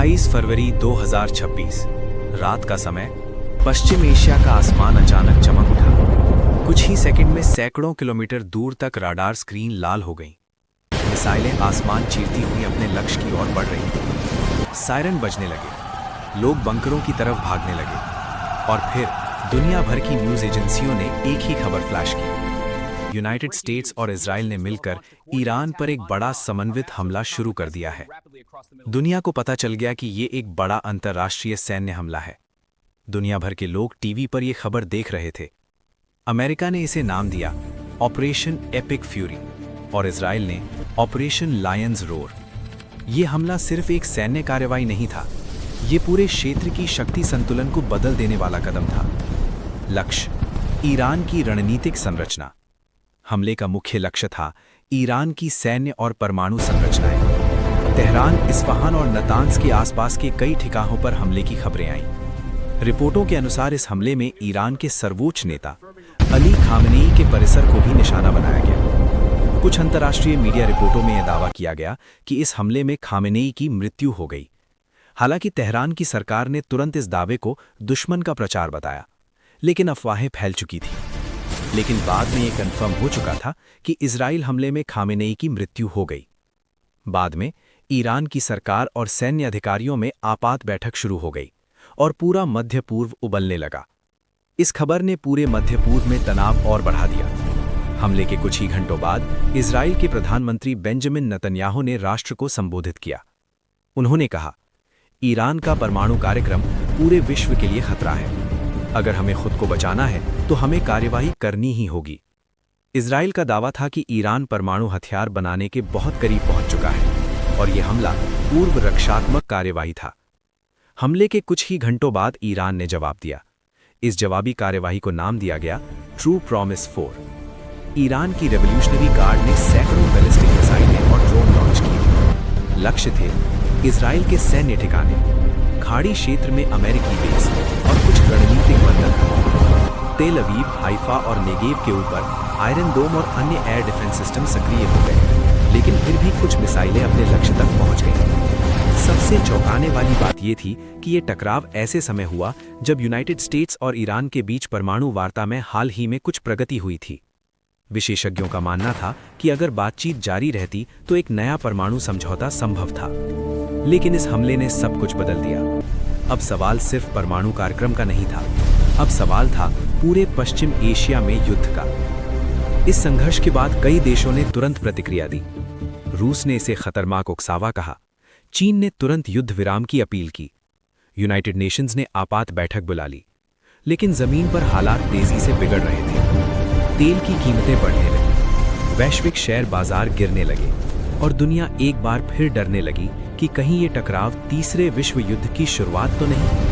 28 फरवरी 2026 रात का समय। पश्चिम एशिया का आसमान अचानक चमक उठा। कुछ ही सेकंड में सैकड़ों किलोमीटर दूर तक राडार स्क्रीन लाल हो गई। मिसाइलें आसमान चीरती हुई अपने लक्ष्य की ओर बढ़ रही थीं। सायरन बजने लगे, लोग बंकरों की तरफ भागने लगे और फिर दुनिया भर की न्यूज़ एजेंसियों ने एक ही खबर फ्लैश की। यूनाइटेड स्टेट्स और इजराइल ने मिलकर ईरान पर एक बड़ा समन्वित हमला शुरू कर दिया है। दुनिया को पता चल गया कि ये एक बड़ा अंतर्राष्ट्रीय सैन्य हमला है। दुनिया भर के लोग टीवी पर यह खबर देख रहे थे। अमेरिका ने इसे नाम दिया ऑपरेशन एपिक फ्यूरी और इजराइल ने ऑपरेशन लायंस रोर। ये हमला सिर्फ एक सैन्य कार्रवाई नहीं था, ये पूरे क्षेत्र की शक्ति संतुलन को बदल देने वाला कदम था। लक्ष्य, ईरान की रणनीतिक संरचना। हमले का मुख्य लक्ष्य था ईरान की सैन्य और परमाणु संरचनाएं। तेहरान, इस्फहान और नतांज के आसपास के कई ठिकानों पर हमले की खबरें आईं। रिपोर्टों के अनुसार इस हमले में ईरान के सर्वोच्च नेता अली खामेनेई के परिसर को भी निशाना बनाया गया। कुछ अंतर्राष्ट्रीय मीडिया रिपोर्टों में यह दावा किया गया कि इस हमले में खामेनेई की मृत्यु हो गई। हालांकि तेहरान की सरकार ने तुरंत इस दावे को दुश्मन का प्रचार बताया, लेकिन अफवाहें फैल चुकी थी। लेकिन बाद में यह कन्फर्म हो चुका था कि इजराइल हमले में खामेनेई की मृत्यु हो गई। बाद में ईरान की सरकार और सैन्य अधिकारियों में आपात बैठक शुरू हो गई और पूरा मध्य पूर्व उबलने लगा। इस खबर ने पूरे मध्य पूर्व में तनाव और बढ़ा दिया। हमले के कुछ ही घंटों बाद इजराइल के प्रधानमंत्री बेंजामिन नेतन्याहू ने राष्ट्र को संबोधित किया। उन्होंने कहा, ईरान का परमाणु कार्यक्रम पूरे विश्व के लिए खतरा है। अगर हमें खुद को बचाना है तो हमें कार्यवाही करनी ही होगी। इजराइल का दावा था कि ईरान परमाणु हथियार बनाने के बहुत करीब पहुंच चुका है और यह हमला पूर्व रक्षात्मक कार्यवाही था। हमले के कुछ ही घंटों बाद ईरान ने जवाब दिया। इस जवाबी कार्यवाही को नाम दिया गया ट्रू प्रॉमिस 4। ईरान की रेवोल्यूशनरी गार्ड ने सैकड़ों बैलिस्टिक मिसाइलें और ड्रोन लॉन्च किए। लक्ष्य थे इजराइल के सैन्य ठिकाने, खाड़ी क्षेत्र में अमेरिकी बेस और कुछ रणनीतिक बंदरगाह। तेल अवीव, हाइफा और नेगेव के ऊपर आयरन डोम और अन्य एयर डिफेंस सिस्टम सक्रिय हो गए, लेकिन फिर भी कुछ मिसाइलें अपने लक्ष्य तक पहुंच गईं। सबसे चौंकाने वाली बात यह थी कि यह टकराव ऐसे समय हुआ जब यूनाइटेड स्टेट्स और ईरान के बीच परमाणु वार्ता में हाल ही में कुछ प्रगति हुई थी। विशेषज्ञों का मानना था कि अगर बातचीत जारी रहती तो एक नया परमाणु समझौता संभव था। लेकिन इस हमले ने सब कुछ बदल दिया। अब सवाल सिर्फ परमाणु कार्यक्रम का नहीं था, अब सवाल था पूरे पश्चिम एशिया में युद्ध का। इस संघर्ष के बाद कई देशों ने तुरंत प्रतिक्रिया दी। रूस ने इसे खतरनाक उकसावा कहा, चीन ने तुरंत युद्ध विराम की अपील की, यूनाइटेड नेशंस ने आपात बैठक बुला ली। लेकिन जमीन पर हालात तेजी से बिगड़ रहे थे। तेल की कीमतें बढ़ने लगी, वैश्विक शेयर बाजार गिरने लगे और दुनिया एक बार फिर डरने लगी कि कहीं ये टकराव तीसरे विश्व युद्ध की शुरुआत तो नहीं।